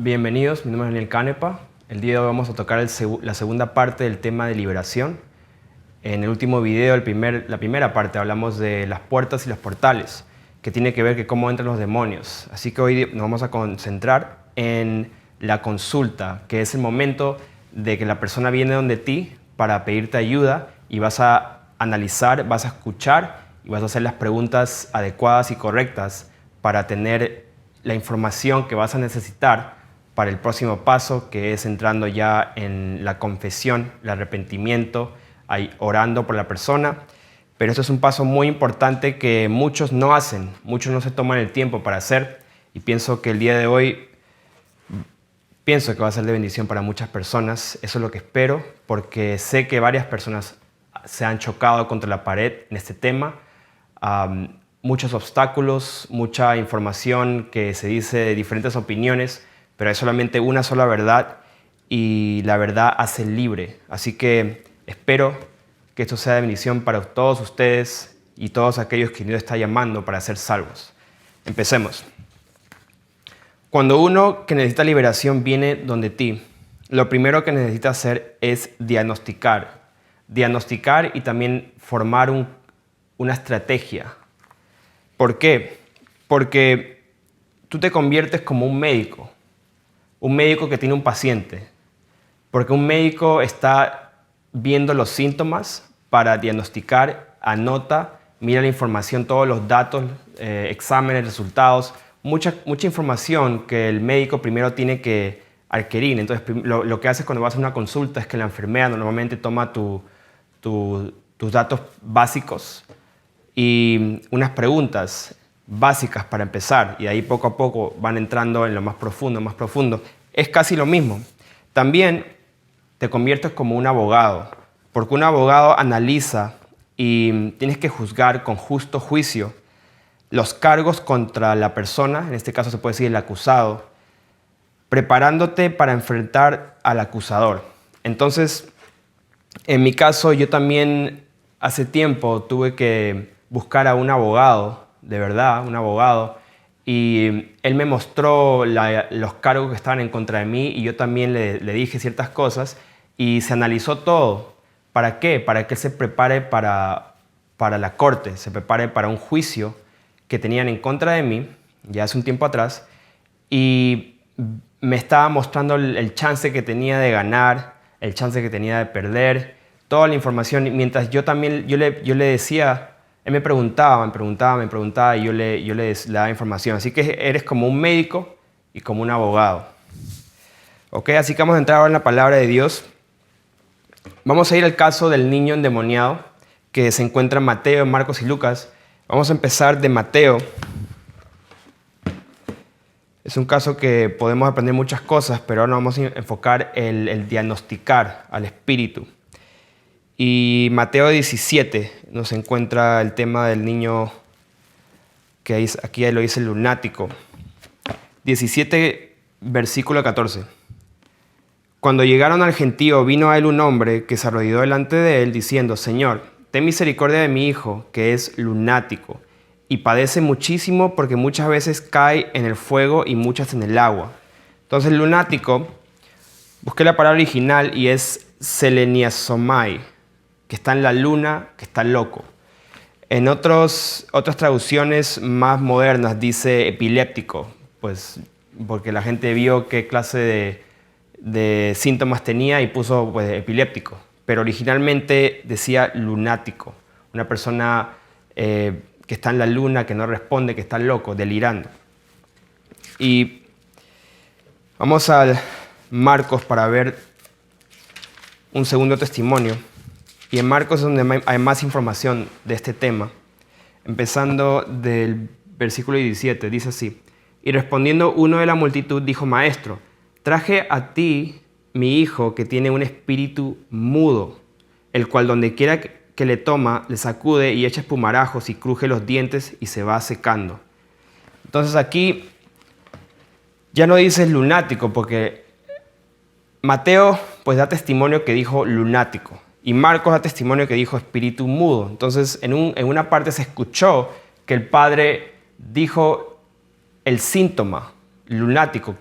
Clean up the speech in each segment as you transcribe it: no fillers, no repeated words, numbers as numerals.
Bienvenidos, mi nombre es Daniel Canepa. El día de hoy vamos a tocar la segunda parte del tema de liberación. En el último video, la primera parte, hablamos de las puertas y los portales, que tiene que ver con cómo entran los demonios. Así que hoy nos vamos a concentrar en la consulta, que es el momento de que la persona viene donde ti para pedirte ayuda y vas a analizar, vas a escuchar y vas a hacer las preguntas adecuadas y correctas para tener la información que vas a necesitar para el próximo paso, que es entrando ya en la confesión, el arrepentimiento, ahí orando por la persona. Pero esto es un paso muy importante que muchos no hacen, muchos no se toman el tiempo para hacer, y pienso que el día de hoy va a ser de bendición para muchas personas. Eso es lo que espero, porque sé que varias personas se han chocado contra la pared en este tema. Muchos obstáculos, mucha información que se dice de diferentes opiniones, pero hay solamente una sola verdad y la verdad hace libre. Así que espero que esto sea de bendición para todos ustedes y todos aquellos que Dios está llamando para ser salvos. Empecemos. Cuando uno que necesita liberación viene donde ti, lo primero que necesita hacer es diagnosticar y también formar una estrategia. ¿Por qué? Porque tú te conviertes como un médico que tiene un paciente, porque un médico está viendo los síntomas para diagnosticar, anota, mira la información, todos los datos, exámenes, resultados, mucha información que el médico primero tiene que adquirir. Entonces, lo que hace cuando vas a una consulta es que la enfermera normalmente toma tus datos básicos y unas preguntas básicas para empezar, y de ahí poco a poco van entrando en lo más profundo. Es casi lo mismo. También te conviertes como un abogado, porque un abogado analiza y tienes que juzgar con justo juicio los cargos contra la persona, en este caso se puede decir el acusado, preparándote para enfrentar al acusador. Entonces, en mi caso, yo también hace tiempo tuve que buscar a un abogado, de verdad, un abogado, y él me mostró los cargos que estaban en contra de mí, y yo también le dije ciertas cosas, y se analizó todo. ¿Para qué? Para que él se prepare para la corte, se prepare para un juicio que tenían en contra de mí, ya hace un tiempo atrás, y me estaba mostrando el chance que tenía de ganar, el chance que tenía de perder, toda la información, mientras yo le decía. Él me preguntaba y yo le daba información. Así que eres como un médico y como un abogado. ¿Ok? Así que vamos a entrar ahora en la palabra de Dios. Vamos a ir al caso del niño endemoniado que se encuentra en Mateo, Marcos y Lucas. Vamos a empezar de Mateo. Es un caso que podemos aprender muchas cosas, pero ahora nos vamos a enfocar en el diagnosticar al espíritu. Y Mateo 17 nos encuentra el tema del niño que aquí lo dice lunático. 17, versículo 14. Cuando llegaron al gentío, vino a él un hombre que se arrodilló delante de él, diciendo: Señor, ten misericordia de mi hijo, que es lunático, y padece muchísimo porque muchas veces cae en el fuego y muchas en el agua. Entonces, lunático, busqué la palabra original y es seleniasomai, que está en la luna, que está loco. En otras traducciones más modernas dice epiléptico, pues porque la gente vio qué clase de síntomas tenía y puso pues, epiléptico. Pero originalmente decía lunático, una persona que está en la luna, que no responde, que está loco, delirando. Y vamos al Marcos para ver un segundo testimonio. Y en Marcos es donde hay más información de este tema. Empezando del versículo 17, dice así: Y respondiendo uno de la multitud dijo: Maestro, traje a ti mi hijo que tiene un espíritu mudo, el cual donde quiera que le toma, le sacude y echa espumarajos y cruje los dientes y se va secando. Entonces aquí ya no dice lunático, porque Mateo pues da testimonio que dijo lunático. Y Marcos da testimonio que dijo espíritu mudo. Entonces, en una parte se escuchó que el padre dijo el síntoma lunático,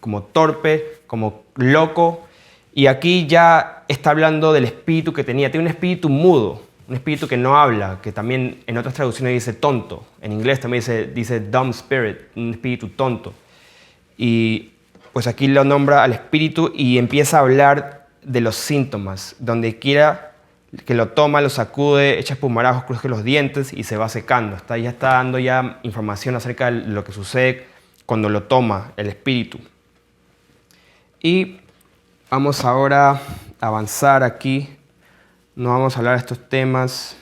como torpe, como loco. Y aquí ya está hablando del espíritu que tenía. Tiene un espíritu mudo, un espíritu que no habla, que también en otras traducciones dice tonto. En inglés también dice dumb spirit, un espíritu tonto. Y pues aquí lo nombra al espíritu y empieza a hablar de los síntomas. Donde quiera que lo toma, lo sacude, echa espumarajos, cruje los dientes y se va secando. Ya está dando ya información acerca de lo que sucede cuando lo toma el espíritu. Y vamos ahora a avanzar aquí. No vamos a hablar de estos temas.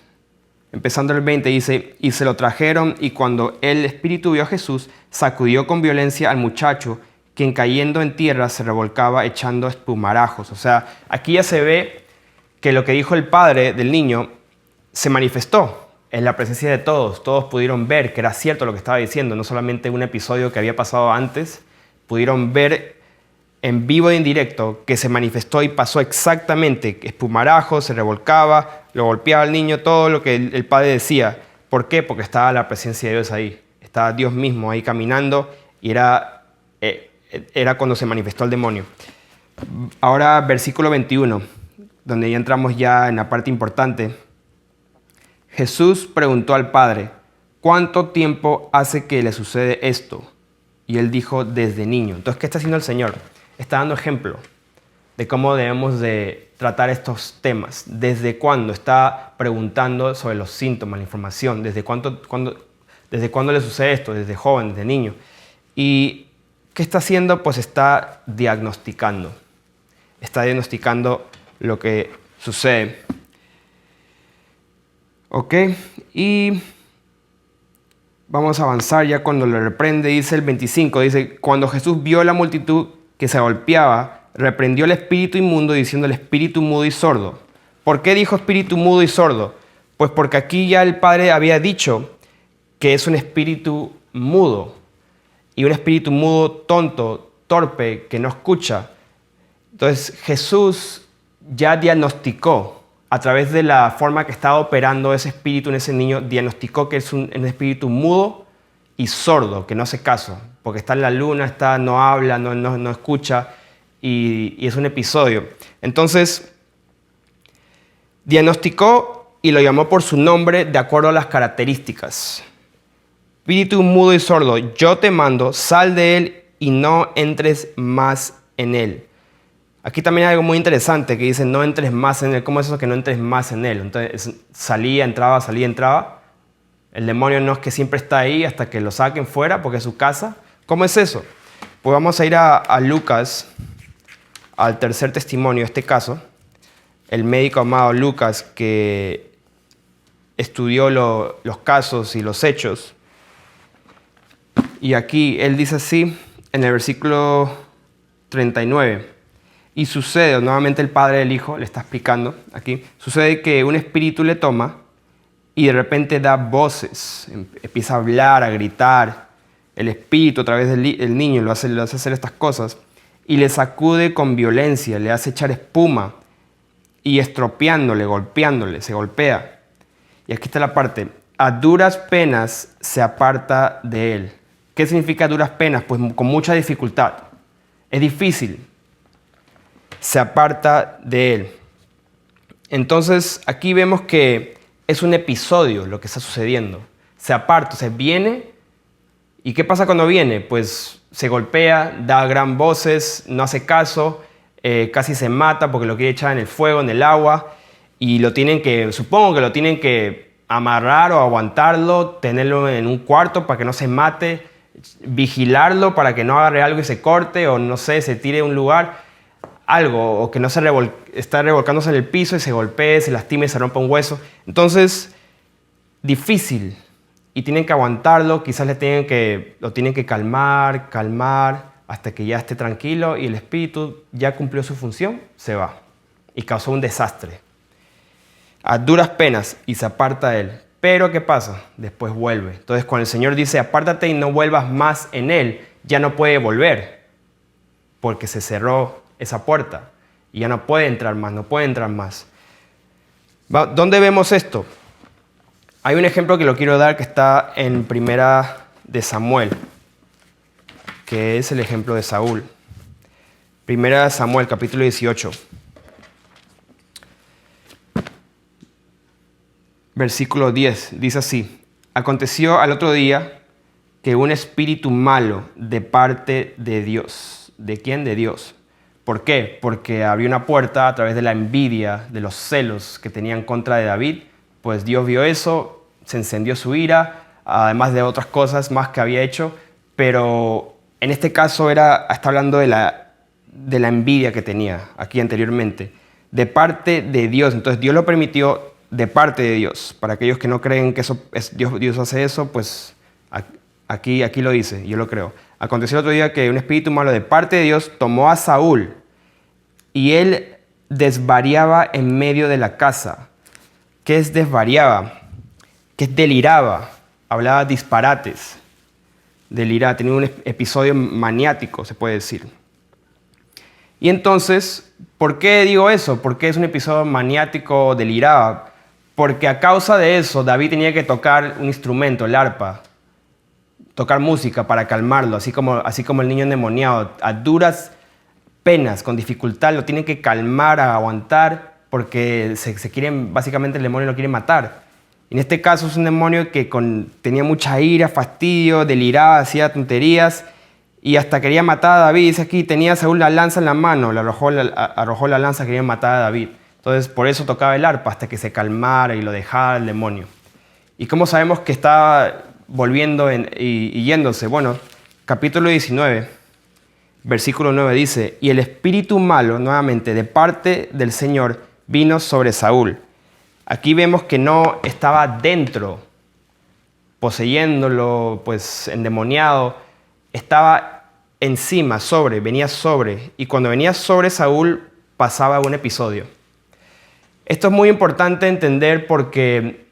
Empezando el 20 dice, y se lo trajeron y cuando el espíritu vio a Jesús, sacudió con violencia al muchacho, quien cayendo en tierra se revolcaba echando espumarajos. O sea, aquí ya se ve que lo que dijo el padre del niño se manifestó en la presencia de todos. Todos pudieron ver que era cierto lo que estaba diciendo, no solamente un episodio que había pasado antes, pudieron ver en vivo e indirecto que se manifestó y pasó exactamente, espumarajos, se revolcaba, lo golpeaba al niño, todo lo que el padre decía. ¿Por qué? Porque estaba la presencia de Dios ahí, estaba Dios mismo ahí caminando y era cuando se manifestó el demonio. Ahora versículo 21, donde ya entramos ya en la parte importante. Jesús preguntó al Padre, ¿cuánto tiempo hace que le sucede esto? Y él dijo, desde niño. Entonces, ¿qué está haciendo el Señor? Está dando ejemplo de cómo debemos de tratar estos temas. ¿Desde cuándo? Está preguntando sobre los síntomas, la información. ¿Desde cuándo le sucede esto? Desde joven, desde niño. ¿Y qué está haciendo? Pues está diagnosticando. Está diagnosticando lo que sucede. ¿Ok? Y vamos a avanzar ya cuando lo reprende. Dice el 25, dice, cuando Jesús vio la multitud que se golpeaba, reprendió al espíritu inmundo diciendo al espíritu mudo y sordo. ¿Por qué dijo espíritu mudo y sordo? Pues porque aquí ya el Padre había dicho que es un espíritu mudo. Y un espíritu mudo, tonto, torpe, que no escucha. Entonces Jesús ya diagnosticó, a través de la forma que estaba operando ese espíritu en ese niño, diagnosticó que es un espíritu mudo y sordo, que no hace caso, porque está en la luna, no habla, no escucha, y es un episodio. Entonces, diagnosticó y lo llamó por su nombre de acuerdo a las características. Espíritu mudo y sordo, yo te mando, sal de él y no entres más en él. Aquí también hay algo muy interesante que dice no entres más en él. ¿Cómo es eso que no entres más en él? Entonces salía, entraba. El demonio no es que siempre está ahí hasta que lo saquen fuera porque es su casa. ¿Cómo es eso? Pues vamos a ir a Lucas, al tercer testimonio de este caso. El médico amado Lucas, que estudió los casos y los hechos. Y aquí él dice así, en el versículo 39. Y sucede, nuevamente el padre del hijo le está explicando aquí, sucede que un espíritu le toma y de repente da voces, empieza a hablar, a gritar. El espíritu a través del niño lo hace hacer estas cosas y le sacude con violencia, le hace echar espuma y estropeándole, golpeándole, se golpea. Y aquí está la parte, a duras penas se aparta de él. ¿Qué significa a duras penas? Pues con mucha dificultad. Es difícil. Se aparta de él. Entonces aquí vemos que es un episodio lo que está sucediendo. Se aparta, se viene. ¿Y qué pasa cuando viene? Pues se golpea, da gran voces, no hace caso, casi se mata porque lo quiere echar en el fuego, en el agua, y supongo que lo tienen que amarrar o aguantarlo, tenerlo en un cuarto para que no se mate, vigilarlo para que no agarre algo y se corte, o no sé, se tire a un lugar. Algo, o que no está revolcándose en el piso y se golpee, se lastime y se rompa un hueso. Entonces, difícil. Y tienen que aguantarlo, quizás lo tienen que calmar, hasta que ya esté tranquilo y el espíritu ya cumplió su función, se va. Y causó un desastre. A duras penas y se aparta de él. Pero ¿qué pasa? Después vuelve. Entonces, cuando el Señor dice, apártate y no vuelvas más en él, ya no puede volver, porque se cerró esa puerta y ya no puede entrar más, ¿Dónde vemos esto? Hay un ejemplo que lo quiero dar que está en Primera de Samuel, que es el ejemplo de Saúl. Primera Samuel, capítulo 18. Versículo 10, dice así: aconteció al otro día que un espíritu malo de parte de Dios. ¿De quién? De Dios. ¿Por qué? Porque abrió una puerta a través de la envidia, de los celos que tenían contra de David. Pues Dios vio eso, se encendió su ira, además de otras cosas más que había hecho. Pero en este caso está hablando de la envidia que tenía aquí anteriormente, de parte de Dios. Entonces Dios lo permitió de parte de Dios. Para aquellos que no creen que eso es Dios hace eso, pues aquí lo dice, yo lo creo. Aconteció otro día que un espíritu malo de parte de Dios tomó a Saúl y él desvariaba en medio de la casa. ¿Qué es desvariaba? ¿Qué es deliraba? Hablaba disparates. Deliraba, tenía un episodio maniático, se puede decir. Y entonces, ¿por qué digo eso? ¿Por qué es un episodio maniático, deliraba? Porque a causa de eso, David tenía que tocar un instrumento, el arpa, tocar música para calmarlo, así como el niño endemoniado. A duras penas, con dificultad, lo tienen que calmar, aguantar, porque básicamente el demonio lo quiere matar. En este caso es un demonio que tenía mucha ira, fastidio, deliraba, hacía tonterías y hasta quería matar a David. Dice aquí, tenía Saúl la lanza en la mano, le arrojó la lanza, quería matar a David. Entonces, por eso tocaba el arpa, hasta que se calmara y lo dejara el demonio. ¿Y cómo sabemos que estaba volviendo y yéndose? Bueno, capítulo 19, versículo 9 dice: y el espíritu malo, nuevamente, de parte del Señor, vino sobre Saúl. Aquí vemos que no estaba dentro, poseyéndolo, pues endemoniado. Estaba encima, venía sobre. Y cuando venía sobre Saúl, pasaba un episodio. Esto es muy importante entender porque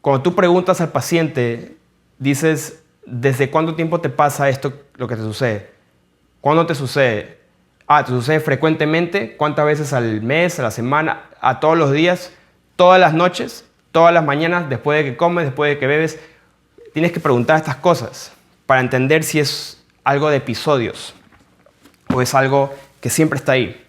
cuando tú preguntas al paciente, dices, ¿desde cuánto tiempo te pasa esto, lo que te sucede? ¿Cuándo te sucede? ¿Te sucede frecuentemente? ¿Cuántas veces al mes, a la semana, a todos los días, todas las noches, todas las mañanas, después de que comes, después de que bebes? Tienes que preguntar estas cosas para entender si es algo de episodios o es algo que siempre está ahí.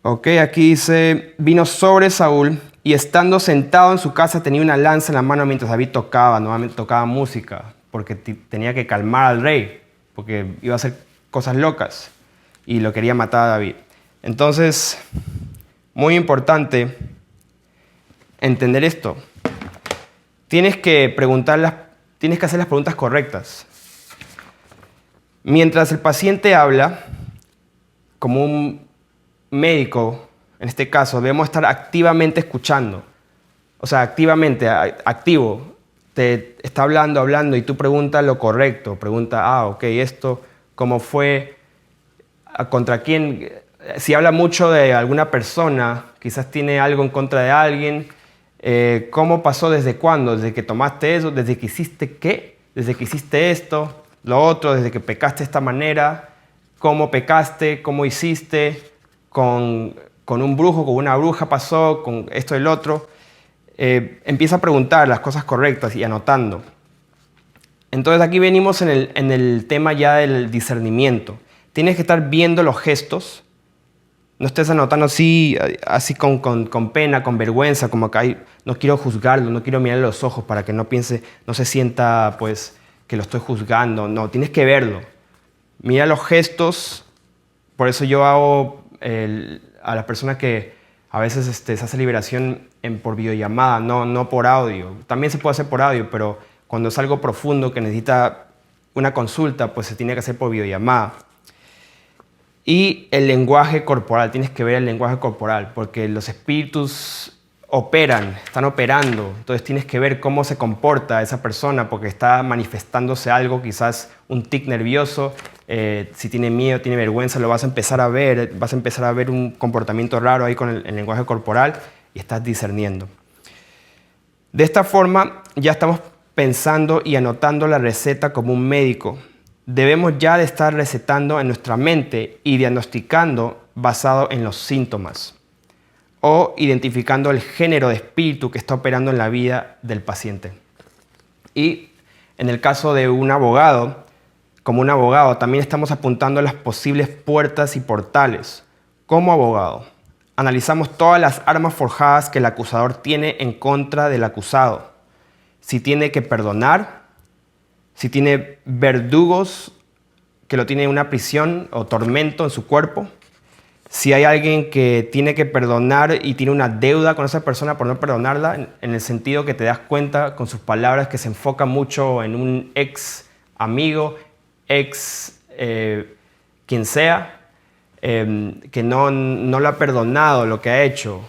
Ok, aquí dice, vino sobre Saúl y estando sentado en su casa tenía una lanza en la mano mientras David nuevamente tocaba música, porque tenía que calmar al rey, porque iba a hacer cosas locas y lo quería matar a David. Entonces, muy importante entender esto. Tienes que hacer las preguntas correctas. Mientras el paciente habla, como un médico, en este caso, debemos estar activamente escuchando. O sea, activo. Te está hablando y tú preguntas lo correcto. Pregunta, ok, esto, ¿cómo fue? ¿Contra quién? Si habla mucho de alguna persona, quizás tiene algo en contra de alguien. ¿Cómo pasó? ¿Desde cuándo? ¿Desde que tomaste eso? ¿Desde que hiciste qué? ¿Desde que hiciste esto? Lo otro, ¿desde que pecaste de esta manera? ¿Cómo pecaste? ¿Cómo hiciste? Con un brujo, con una bruja pasó, con esto y el otro. Empieza a preguntar las cosas correctas y anotando. Entonces aquí venimos en el tema ya del discernimiento. Tienes que estar viendo los gestos. No estés anotando así con pena, con vergüenza, como que no quiero juzgarlo, no quiero mirarle los ojos para que no se sienta pues que lo estoy juzgando. No, tienes que verlo. Mira los gestos. Por eso yo hago a las personas que a veces se hace liberación por videollamada, no por audio. También se puede hacer por audio, pero cuando es algo profundo que necesita una consulta, pues se tiene que hacer por videollamada. Y el lenguaje corporal, tienes que ver el lenguaje corporal, porque los espíritus están operando. Entonces tienes que ver cómo se comporta esa persona, porque está manifestándose algo, quizás un tic nervioso. Si tiene miedo, tiene vergüenza, lo vas a empezar a ver. Vas a empezar a ver un comportamiento raro ahí con el lenguaje corporal y estás discerniendo. De esta forma ya estamos pensando y anotando la receta como un médico. Debemos ya de estar recetando en nuestra mente y diagnosticando basado en los síntomas o identificando el género de espíritu que está operando en la vida del paciente. Y en el caso de un abogado, como un abogado, también estamos apuntando a las posibles puertas y portales. Como abogado, analizamos todas las armas forjadas que el acusador tiene en contra del acusado. Si tiene que perdonar, si tiene verdugos que lo tienen en una prisión o tormento en su cuerpo, si hay alguien que tiene que perdonar y tiene una deuda con esa persona por no perdonarla, en el sentido que te das cuenta con sus palabras que se enfoca mucho en un ex amigo, quien sea, que no lo ha perdonado lo que ha hecho,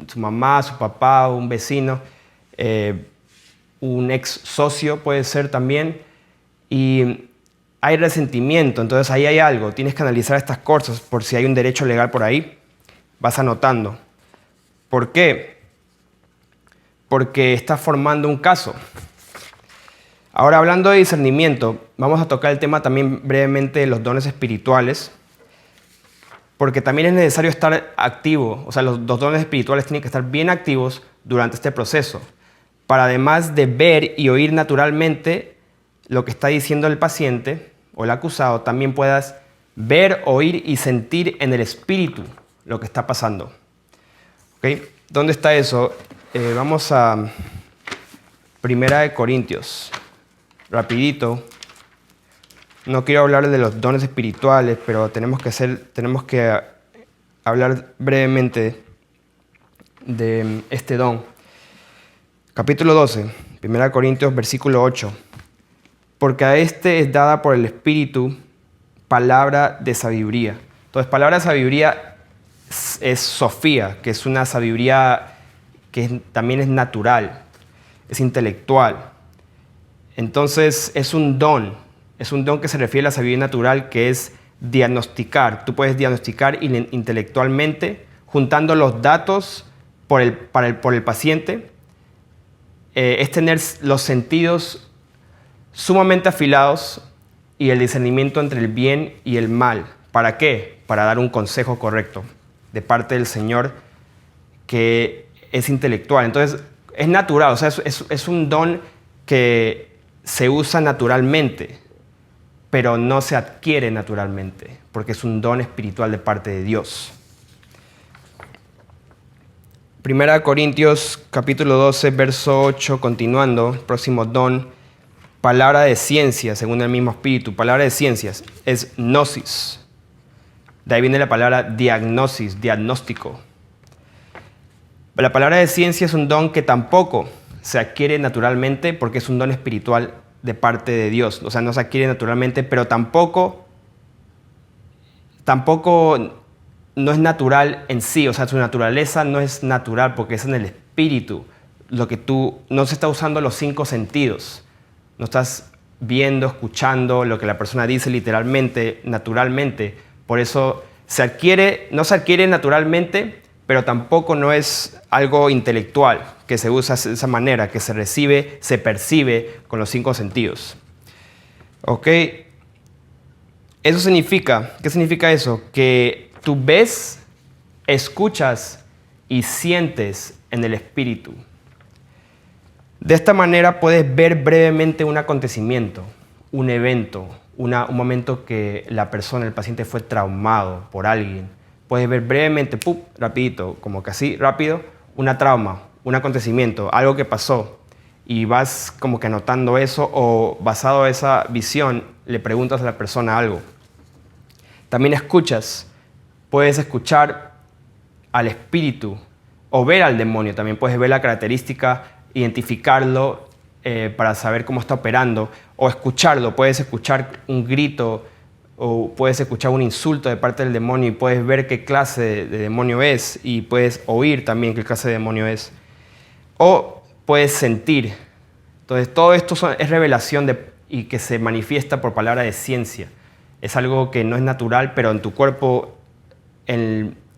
su mamá, su papá, un vecino, un ex socio puede ser también, y hay resentimiento, entonces ahí hay algo, tienes que analizar estas cosas por si hay un derecho legal por ahí, vas anotando. ¿Por qué? Porque estás formando un caso. Ahora, hablando de discernimiento, vamos a tocar el tema también brevemente de los dones espirituales, porque también es necesario estar activo, o sea, los dones espirituales tienen que estar bien activos durante este proceso, para además de ver y oír naturalmente lo que está diciendo el paciente o el acusado, también puedas ver, oír y sentir en el espíritu lo que está pasando. ¿Okay? ¿Dónde está eso? Vamos a 1 Corintios, rapidito. No quiero hablar de los dones espirituales, pero tenemos que hablar brevemente de este don. Capítulo 12, 1 Corintios, versículo 8. Porque a este es dada por el Espíritu palabra de sabiduría. Entonces, palabra de sabiduría es Sofía, que es una sabiduría que también es natural, es intelectual. Entonces, es un don que se refiere a la sabiduría natural, que es diagnosticar. Tú puedes diagnosticar intelectualmente, juntando los datos por el paciente. Es tener los sentidos sumamente afilados y el discernimiento entre el bien y el mal. ¿Para qué? Para dar un consejo correcto de parte del Señor, que es intelectual. Entonces, es natural, o sea, es un don que se usa naturalmente, pero no se adquiere naturalmente, porque es un don espiritual de parte de Dios. 1 Corintios capítulo 12, verso 8, continuando, próximo don, palabra de ciencia, según el mismo espíritu. Palabra de ciencias es gnosis. De ahí viene la palabra diagnosis, diagnóstico. La palabra de ciencia es un don que tampoco se adquiere naturalmente, porque es un don espiritual de parte de Dios. O sea, no se adquiere naturalmente, pero tampoco no es natural en sí. O sea, su naturaleza no es natural porque es en el espíritu. No se está usando los 5 sentidos. No estás viendo, escuchando lo que la persona dice literalmente, naturalmente. Por eso no se adquiere naturalmente, pero tampoco no es algo intelectual que se usa de esa manera, que se recibe, se percibe con los 5 sentidos. ¿Ok? ¿Qué significa eso? Que tú ves, escuchas y sientes en el espíritu. De esta manera puedes ver brevemente un acontecimiento, un evento, un momento que la persona, el paciente, fue traumado por alguien. Puedes ver brevemente, rapidito, como que así, rápido, una trauma, un acontecimiento, algo que pasó. Y vas como que anotando eso, o basado en esa visión, le preguntas a la persona algo. También escuchas. Puedes escuchar al espíritu o ver al demonio. También puedes ver la característica, identificarlo para saber cómo está operando, o escucharlo. Puedes escuchar un grito o puedes escuchar un insulto de parte del demonio y puedes ver qué clase de demonio es, y puedes oír también qué clase de demonio es. O puedes sentir. Entonces, todo esto es revelación y que se manifiesta por palabra de ciencia. Es algo que no es natural, pero en tu cuerpo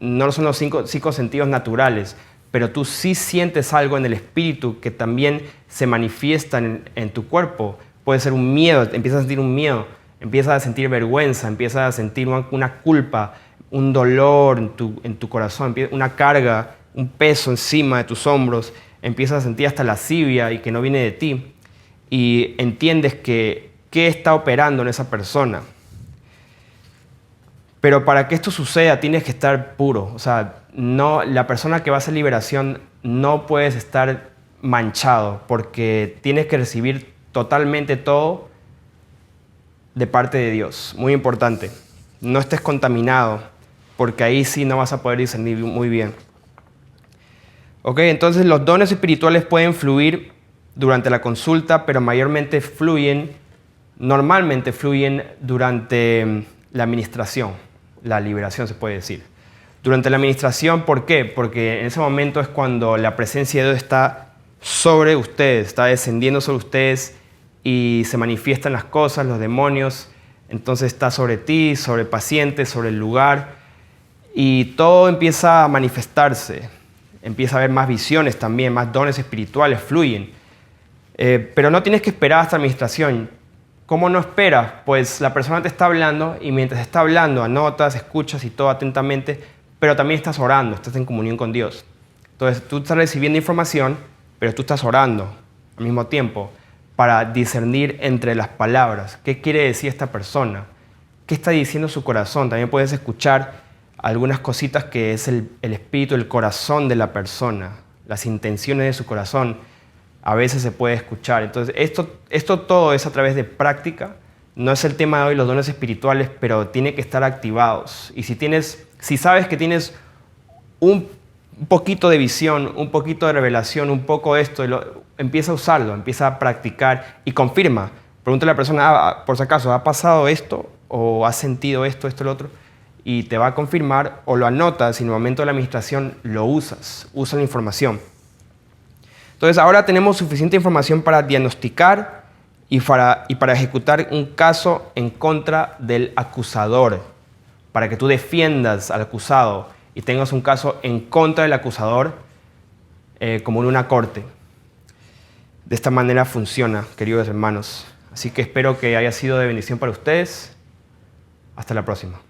no son los 5 sentidos naturales, pero tú sí sientes algo en el espíritu que también se manifiesta en tu cuerpo. Puede ser un miedo, empiezas a sentir un miedo, empiezas a sentir vergüenza, empiezas a sentir una culpa, un dolor en tu corazón, una carga, un peso encima de tus hombros, empiezas a sentir hasta lascivia y que no viene de ti. Y entiendes que qué está operando en esa persona. Pero para que esto suceda tienes que estar puro. O sea, la persona que va a hacer liberación no puedes estar manchado porque tienes que recibir totalmente todo de parte de Dios. Muy importante. No estés contaminado porque ahí sí no vas a poder discernir muy bien. Ok, entonces los dones espirituales pueden fluir durante la consulta, pero normalmente fluyen durante la administración, la liberación se puede decir. Durante la administración, ¿por qué? Porque en ese momento es cuando la presencia de Dios está sobre ustedes, está descendiendo sobre ustedes y se manifiestan las cosas, los demonios. Entonces está sobre ti, sobre el paciente, sobre el lugar y todo empieza a manifestarse. Empieza a haber más visiones también, más dones espirituales fluyen. Pero no tienes que esperar hasta la administración. ¿Cómo no esperas? Pues la persona te está hablando y mientras está hablando anotas, escuchas y todo atentamente, pero también estás orando, estás en comunión con Dios. Entonces tú estás recibiendo información, pero tú estás orando al mismo tiempo para discernir entre las palabras. ¿Qué quiere decir esta persona? ¿Qué está diciendo su corazón? También puedes escuchar algunas cositas que es el espíritu, el corazón de la persona, las intenciones de su corazón. A veces se puede escuchar. Entonces, esto todo es a través de práctica. No es el tema de hoy los dones espirituales, pero tiene que estar activados. Y si sabes que tienes un poquito de visión, un poquito de revelación, un poco de esto, empieza a usarlo, empieza a practicar y confirma. Pregúntale a la persona, por si acaso, ¿ha pasado esto? ¿O has sentido esto, lo otro? Y te va a confirmar o lo anotas y en el momento de la administración lo usas. Usa la información. Entonces ahora tenemos suficiente información para diagnosticar y para ejecutar un caso en contra del acusador, para que tú defiendas al acusado y tengas un caso en contra del acusador como en una corte. De esta manera funciona, queridos hermanos. Así que espero que haya sido de bendición para ustedes. Hasta la próxima.